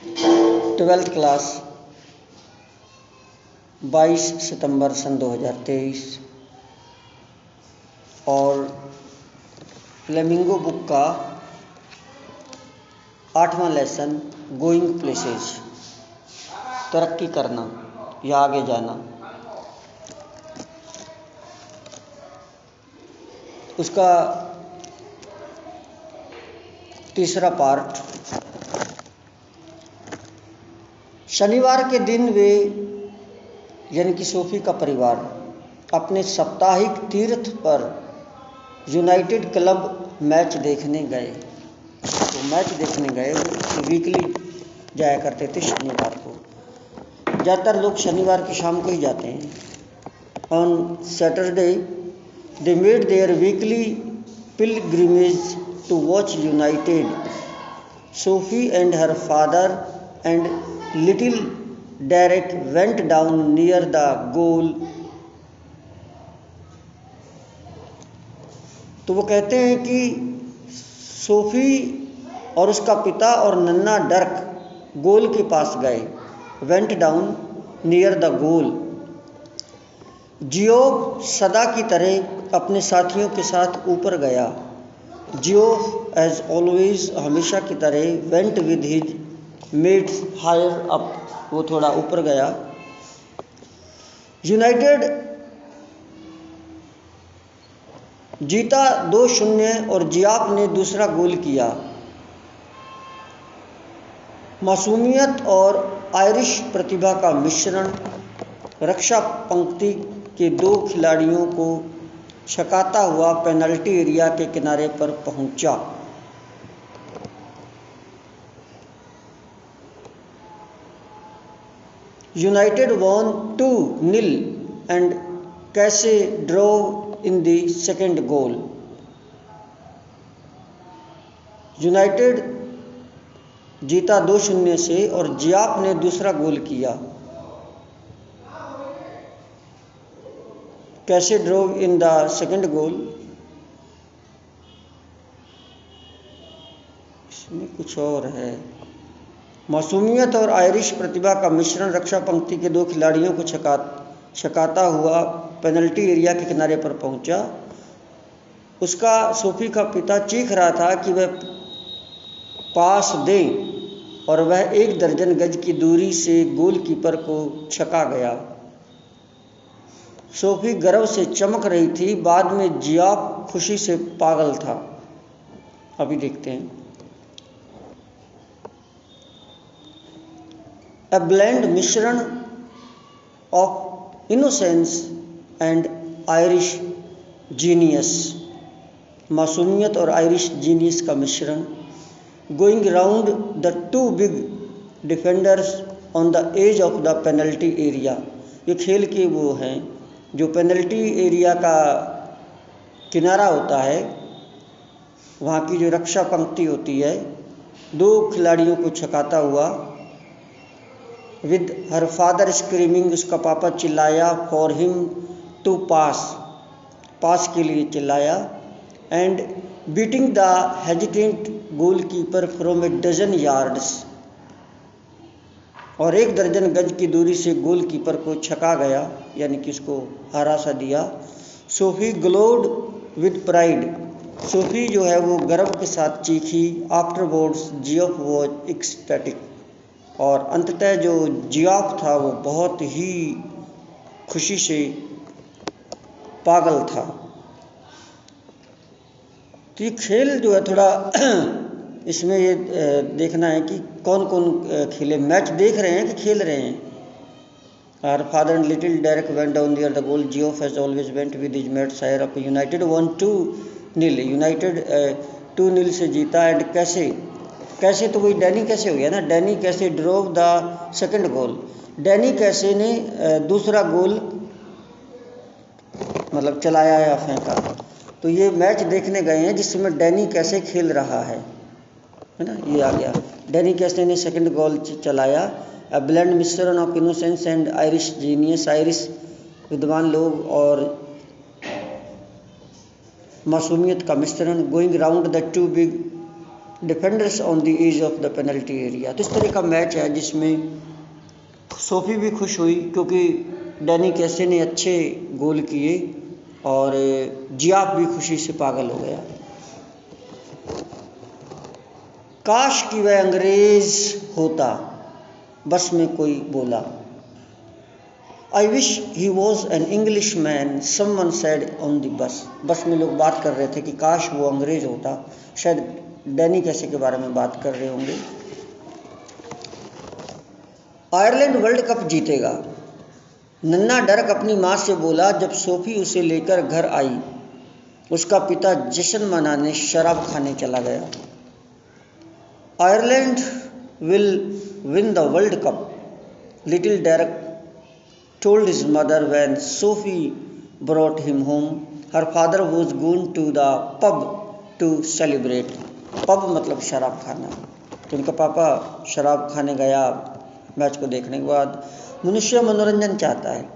Twelfth class 22 सितंबर सन 2023 और flamingo book का 8वां lesson going places, तरक्की करना या आगे जाना। उसका तीसरा पार्ट। शनिवार के दिन वे यानी कि सोफी का परिवार अपने साप्ताहिक तीर्थ पर यूनाइटेड क्लब मैच देखने गए। तो मैच देखने गए, वीकली जाया करते थे शनिवार को। ज़्यादातर लोग शनिवार की शाम को ही जाते हैं। On Saturday they made their weekly pilgrimage to watch United. Sophie and her father and little Derek went down near the goal. तो वो कहते हैं कि सोफी और उसका पिता और नन्ना डर्क गोल के पास गए। Went down near the goal. Geoff सदा की तरह अपने साथियों के साथ ऊपर गया। जियोफ एज ऑलवेज हमेशा की तरह went with his mates higher up. वो थोड़ा ऊपर गया। यूनाइटेड जीता 2-0 और जियाफ ने दूसरा गोल किया। मासूमियत और आयरिश प्रतिभा का मिश्रण रक्षा पंक्ति के दो खिलाड़ियों को छकाता हुआ पेनल्टी एरिया के किनारे पर पहुंचा। यूनाइटेड won 2-0 and कैसे drove in the second goal। United जीता 2-0 से और जियाफ ने दूसरा गोल किया। कैसे drove in the second goal, इसमें कुछ और है। मासूमियत और आयरिश प्रतिभा का मिश्रण रक्षा पंक्ति के दो खिलाड़ियों को छकाता हुआ पेनल्टी एरिया के किनारे पर पहुंचा। उसका सोफी का पिता चीख रहा था कि वह पास दे और वह 1 दर्जन गज की दूरी से गोलकीपर को छका गया। सोफी गर्व से चमक रही थी। बाद में जियाफ खुशी से पागल था। अभी देखते हैं। A blend मिश्रण of innocence and Irish genius। मासूमियत और आयरिश जीनियस का मिश्रण। Going round the two big defenders on the edge of the penalty area। ये खेल के वो हैं जो पेनल्टी एरिया का किनारा होता है, वहाँ की जो रक्षा पंक्ति होती है, दो खिलाड़ियों को छकाता हुआ। विद हर फादर स्क्रीमिंग, उसका पापा चिल्लाया। फॉर हिम टू पास, पास के लिए चिल्लाया। And beating the hesitant goalkeeper from 12 yards, और 1 दर्जन गज की दूरी से गोलकीपर को छका गया, यानी कि उसको हरा सा दिया। Sophie glowed with pride, Sophie जो है वो गर्व के साथ चीखी। आफ्टरवर्ड्स जियोफ वॉज एक्सटैटिक, और अंततः जो जियाफ था वो बहुत ही खुशी से पागल था। तो ये खेल जो है थोड़ा इसमें ये देखना है कि कौन कौन खेले। मैच देख रहे हैं कि खेल रहे हैं। Our father and little Derek went down near the goal. Geoff as always went with his mates higher up. United won 2-0। United 2-0 से जीता। एंड कैसे तो वही डैनी कैसे हो गया ना। डैनी कैसे drove the second goal, Danny कैसे ने दूसरा गोल मतलब चलाया या फेंका। तो ये मैच देखने गए हैं जिसमें डैनी कैसे खेल रहा है ना, ये आ गया। डैनी कैसे ने सेकंड गोल चलाया। A blend mixture of innocence and Irish genius, Irish विद्वान लोग और मासूमियत का मिश्रण। Going round the two big defenders on the edge of the penalty area. तो इस तरह का मैच है जिसमें सोफी भी खुश हुई क्योंकि डैनी कैसे ने अच्छे गोल किए और जियाफ भी खुशी से पागल हो गया। काश कि वह अंग्रेज होता, बस में कोई बोला। I wish he was an English man, someone said on the bus. बस में लोग बात कर रहे थे कि काश वो अंग्रेज होता, शायद डैनी कैसे के बारे में बात कर रहे होंगे। आयरलैंड वर्ल्ड कप जीतेगा, नन्ना डर्क अपनी माँ से बोला जब सोफी उसे लेकर घर आई। उसका पिता जश्न मनाने शराब खाने चला गया। Ireland will win the world cup, little डर्क told his mother when Sophie brought him home. Her father was going to the pub to celebrate. Pub मतलब शराब खाना। तो उनका पापा शराब खाने गया मैच को देखने के बाद। मनुष्य मनोरंजन चाहता है।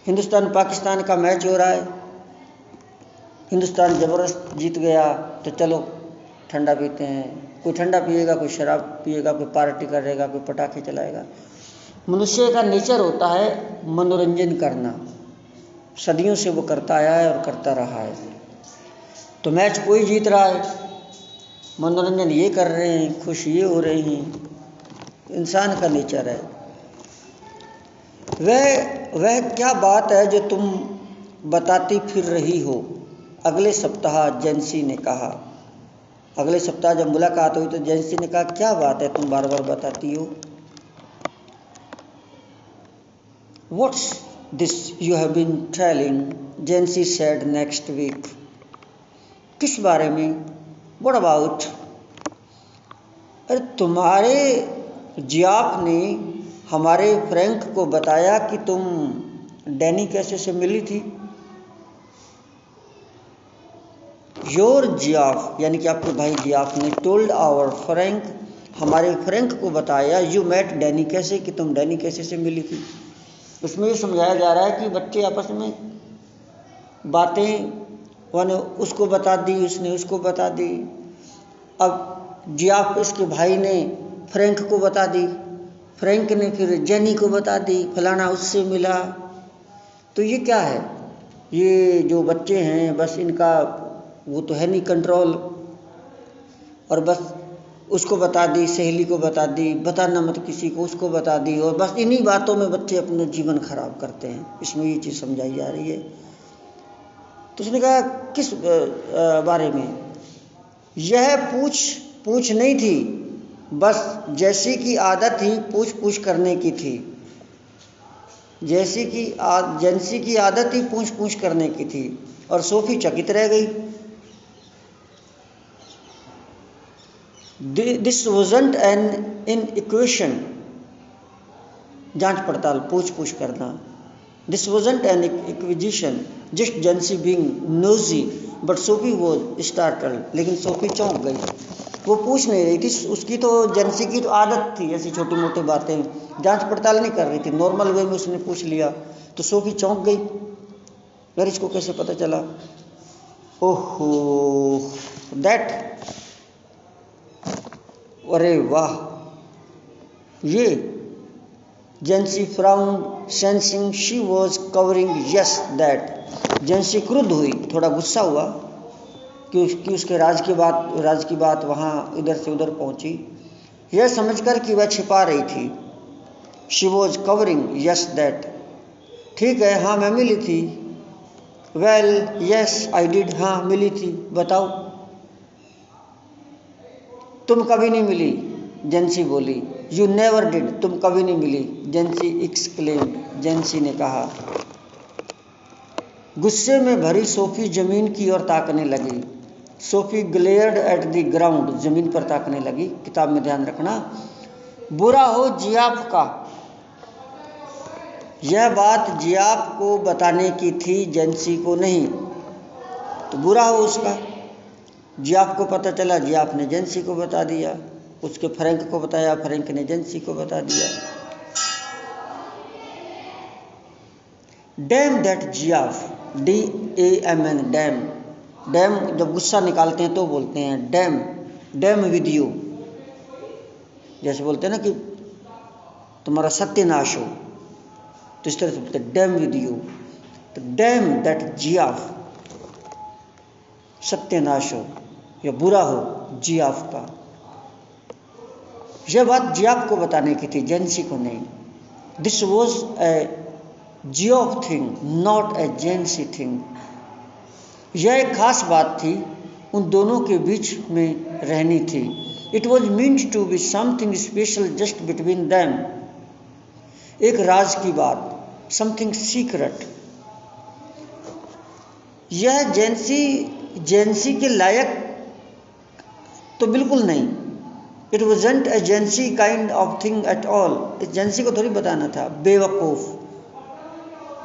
हिंदुस्तान पाकिस्तान का मैच हो रहा है, हिंदुस्तान ज़बरदस्त जीत गया तो चलो ठंडा पीते हैं। कोई ठंडा पिएगा, कोई शराब पिएगा, कोई पार्टी करेगा, कोई पटाखे चलाएगा। मनुष्य का नेचर होता है मनोरंजन करना, सदियों से वो करता आया है और करता रहा है। तो मैच कोई जीत रहा है, मनोरंजन ये कर रहे हैं, खुश ये हो रहे हैं, इंसान का नेचर है। वह क्या बात है जो तुम बताती फिर रही हो, अगले सप्ताह जेंसी ने कहा। अगले सप्ताह जब मुलाकात हुई तो जेंसी ने कहा क्या बात है तुम बार बार बताती हो। What's this you have been telling? Jancy said next week. किस बारे में? What about? अरे तुम्हारे जियाफ ने हमारे फ्रैंक को बताया कि तुम डैनी कैसे से मिली थी। योर जियाफ यानी कि आपके भाई जियाफ ने टोल्ड आवर फ्रैंक, हमारे फ्रैंक को बताया यू मेट डैनी कैसे, कि तुम डैनी कैसे से मिली थी। उसमें ये समझाया जा रहा है कि बच्चे आपस में बातें, वन उसको बता दी, उसने उसको बता दी। अब जियाफ इसके भाई ने फ्रैंक को बता दी, फ्रैंक ने फिर जेनी को बता दी, फलाना उससे मिला। तो ये क्या है, ये जो बच्चे हैं बस इनका वो तो है नहीं कंट्रोल, और बस उसको बता दी, सहेली को बता दी, बताना मत किसी को, उसको बता दी, और बस इन्हीं बातों में बच्चे अपना जीवन खराब करते हैं। इसमें ये चीज़ समझाई जा रही है। तो उसने कहा किस बारे में? यह पूछ नहीं थी, बस जैसी की आदत ही पूछ करने की थी। जेंसी की आदत ही पूछ करने की थी। और सोफी चकित रह गई। This wasn't an inquisition, जांच पड़ताल, पूछ करना। This wasn't an inquisition, just Jency being nosy, but Sophie was startled. लेकिन सोफी चौंक गई, वो पूछ नहीं रही थी, उसकी तो जेंसी की तो आदत थी ऐसी छोटी मोटी बातें, जांच पड़ताल नहीं कर रही थी, नॉर्मल वे में उसने पूछ लिया। तो सोफी चौंक गई, यार इसको कैसे पता चला। ओहो दैट, अरे वाह ये। Jency frowned sensing she was covering yes that. Jency क्रुद्ध हुई, थोड़ा गुस्सा हुआ कि उसके राज की बात वहाँ इधर से उधर पहुँची, यह समझकर कि वह छिपा रही थी। She was covering yes that, ठीक है हाँ मैं मिली थी। वेल यस आई डिड, हाँ मिली थी, बताओ। तुम कभी नहीं मिली, जेंसी बोली। यू नेवर डिड, तुम कभी नहीं मिली, जेंसी एक्सक्लेम्ड, जेंसी ने कहा। गुस्से में भरी सोफी जमीन की ओर ताकने लगी। Sophie glared at the ground, जमीन पर ताकने लगी। किताब में ध्यान रखना, बुरा हो जियाफ का। यह बात जियाफ को बताने की थी, जेंसी को नहीं। तो बुरा हो उसका, जियाफ को पता चला, जियाफ ने जेंसी को बता दिया, उसके फ्रैंक को बताया, फ्रैंक ने जेंसी को बता दिया। Damn that Jiaf, DAMN, damn. Damn जब गुस्सा निकालते हैं तो बोलते हैं डैम, डैम विद यू, जैसे बोलते हैं ना कि तुम्हारा सत्यानाश हो, तो इस तरह से बोलते हैं डैम विद यू। तो डैम दैट जियाफ, सत्यानाश हो या बुरा हो जियाफ का। यह बात जियाफ को बताने की थी, जेंसी को नहीं। This was a Jiaf thing not a Jency thing. यह एक खास बात थी, उन दोनों के बीच में रहनी थी। It was meant to be something special just between them, एक राज की बात, समथिंग सीक्रेट। यह जेंसी के लायक तो बिल्कुल नहीं। It wasn't A जेंसी kind of thing at all. इस जेंसी को थोड़ी बताना था, बेवकूफ़,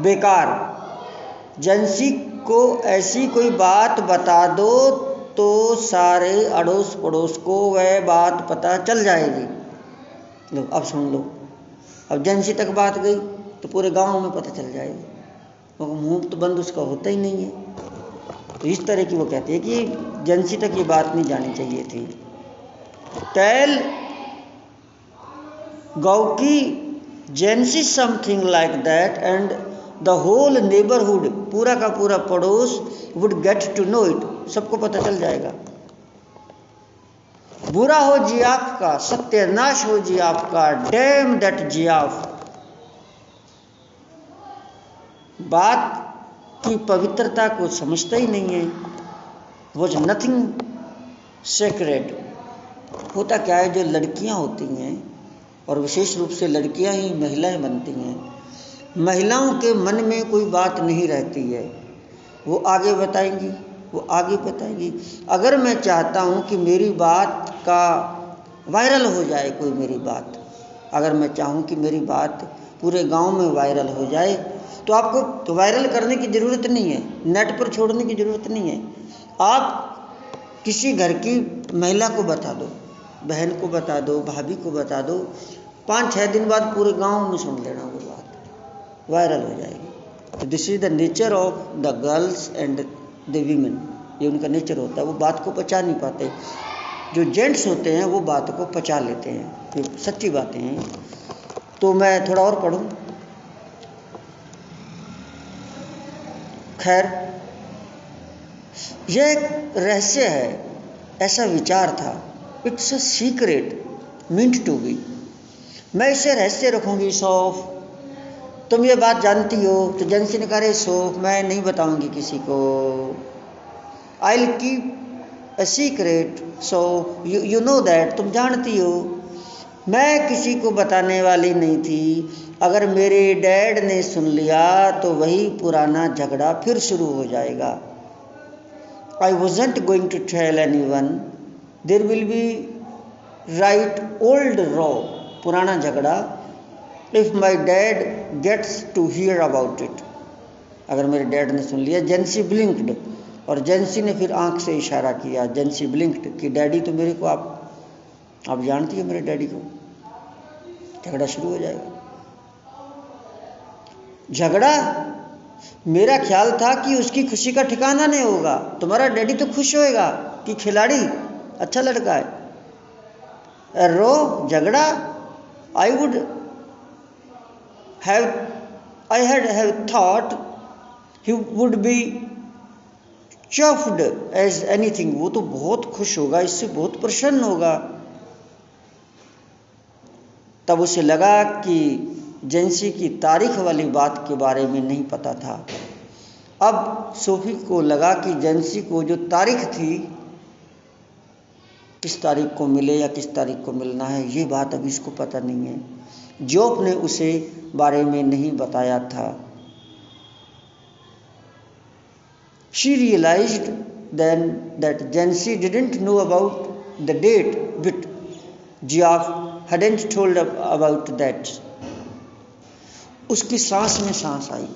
बेकार। जेंसी को ऐसी कोई बात बता दो तो सारे अड़ोस पड़ोस को वह बात पता चल जाएगी। लो अब सुन लो, अब जेंसी तक बात गई तो पूरे गांव में पता चल जाएगी, क्योंकि मुंह तो बंद उसका होता ही नहीं है। तो इस तरह की वो कहती है कि जेंसी तक ये बात नहीं जानी चाहिए थी। Tell Gauki Jency something like that and the whole neighbourhood, पूरा का पूरा पड़ोस, would get to know it, सबको पता चल जाएगा। बुरा हो जियाफ का, सत्यानाश हो जियाफ का, डैम दैट जियाफ। बात की पवित्रता को समझता ही नहीं है। Was nothing sacred. होता क्या है, जो लड़कियां होती हैं, और विशेष रूप से लड़कियां ही महिलाएं बनती हैं, महिलाओं के मन में कोई बात नहीं रहती है, वो आगे बताएंगी, वो आगे बताएंगी। अगर मैं चाहता हूँ कि मेरी बात का वायरल हो जाए, कोई मेरी बात, अगर मैं चाहूँ कि मेरी बात पूरे गांव में वायरल हो जाए, तो आपको तो वायरल करने की ज़रूरत नहीं है, नेट पर छोड़ने की ज़रूरत नहीं है। आप किसी घर की महिला को बता दो, बहन को बता दो, भाभी को बता दो, 5-6 दिन बाद पूरे गांव में सुन लेना, वो बात वायरल हो जाएगी। तो this is the nature of the girls and the women. ये उनका नेचर होता है, वो बात को पचा नहीं पाते। जो जेंट्स होते हैं वो बात को पचा लेते हैं, ये सच्ची बातें हैं। तो मैं थोड़ा और पढ़ूं। खैर, यह एक रहस्य है, ऐसा विचार था। It's a secret meant to be. मैं इसे रहस्य रखूंगी सौफ, तुम ये बात जानती हो। तो जेंसी ने कहा, रे सौफ, मैं नहीं बताऊंगी किसी को। I will keep a secret सौफ, यू नो दैट, तुम जानती हो। मैं किसी को बताने वाली नहीं थी। अगर मेरे डैड ने सुन लिया तो वही पुराना झगड़ा फिर शुरू हो जाएगा। I wasn't going to tell anyone, there will be right old row, पुराना झगड़ा, if my dad gets to hear about it. अगर मेरे डैड ने सुन लिया। जेंसी ब्लिंक्ड, और जेंसी ने फिर आंख से इशारा किया, जेंसी ब्लिंक्ड, कि डैडी तो मेरे को आप जानती हो मेरे डैडी को। झगड़ा शुरू हो जाएगा। झगड़ा, मेरा ख्याल था कि उसकी खुशी का ठिकाना नहीं होगा। तुम्हारा डैडी तो खुश होएगा कि खिलाड़ी अच्छा लड़का है। रो, झगड़ा, आई had have thought he would be chuffed as anything। वो तो बहुत खुश होगा, इससे बहुत प्रसन्न होगा। तब उसे लगा कि जेंसी की तारीख वाली बात के बारे में नहीं पता था। अब सोफी को लगा कि जेंसी को जो तारीख थी, किस तारीख को मिले या किस तारीख को मिलना है, ये बात अभी इसको पता नहीं है। जोप ने उसे बारे में नहीं बताया था। She realized then that Jansi didn't know about the date, but Giaf hadn't told about that। उसकी सांस में सांस आई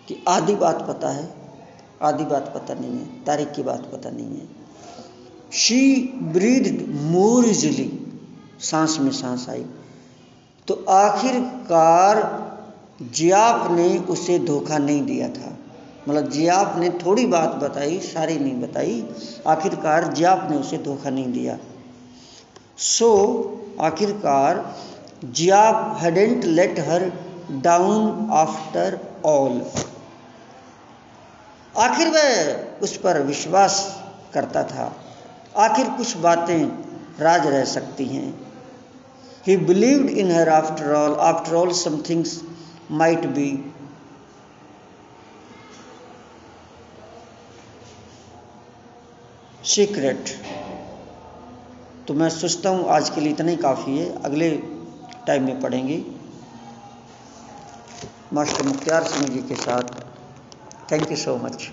कि आधी बात पता है, आधी बात पता नहीं है, तारीख की बात पता नहीं है। She breathed more easily, सांस में सांस आई। तो आखिरकार जियाफ ने उसे धोखा नहीं दिया था। मतलब जियाप ने थोड़ी बात बताई, सारी नहीं बताई। आखिरकार जियाप ने उसे धोखा नहीं दिया। आखिरकार जियाप hadn't let her down after all। आखिर वह उस पर विश्वास करता था। आखिर कुछ बातें राज रह सकती हैं। He believed in her after all. After all, some things might be secret। तो मैं सोचता हूँ आज के लिए इतना ही काफ़ी है, अगले टाइम में पढ़ेंगे मास्टर मुख्तियार सिंह जी के साथ। Thank you so much.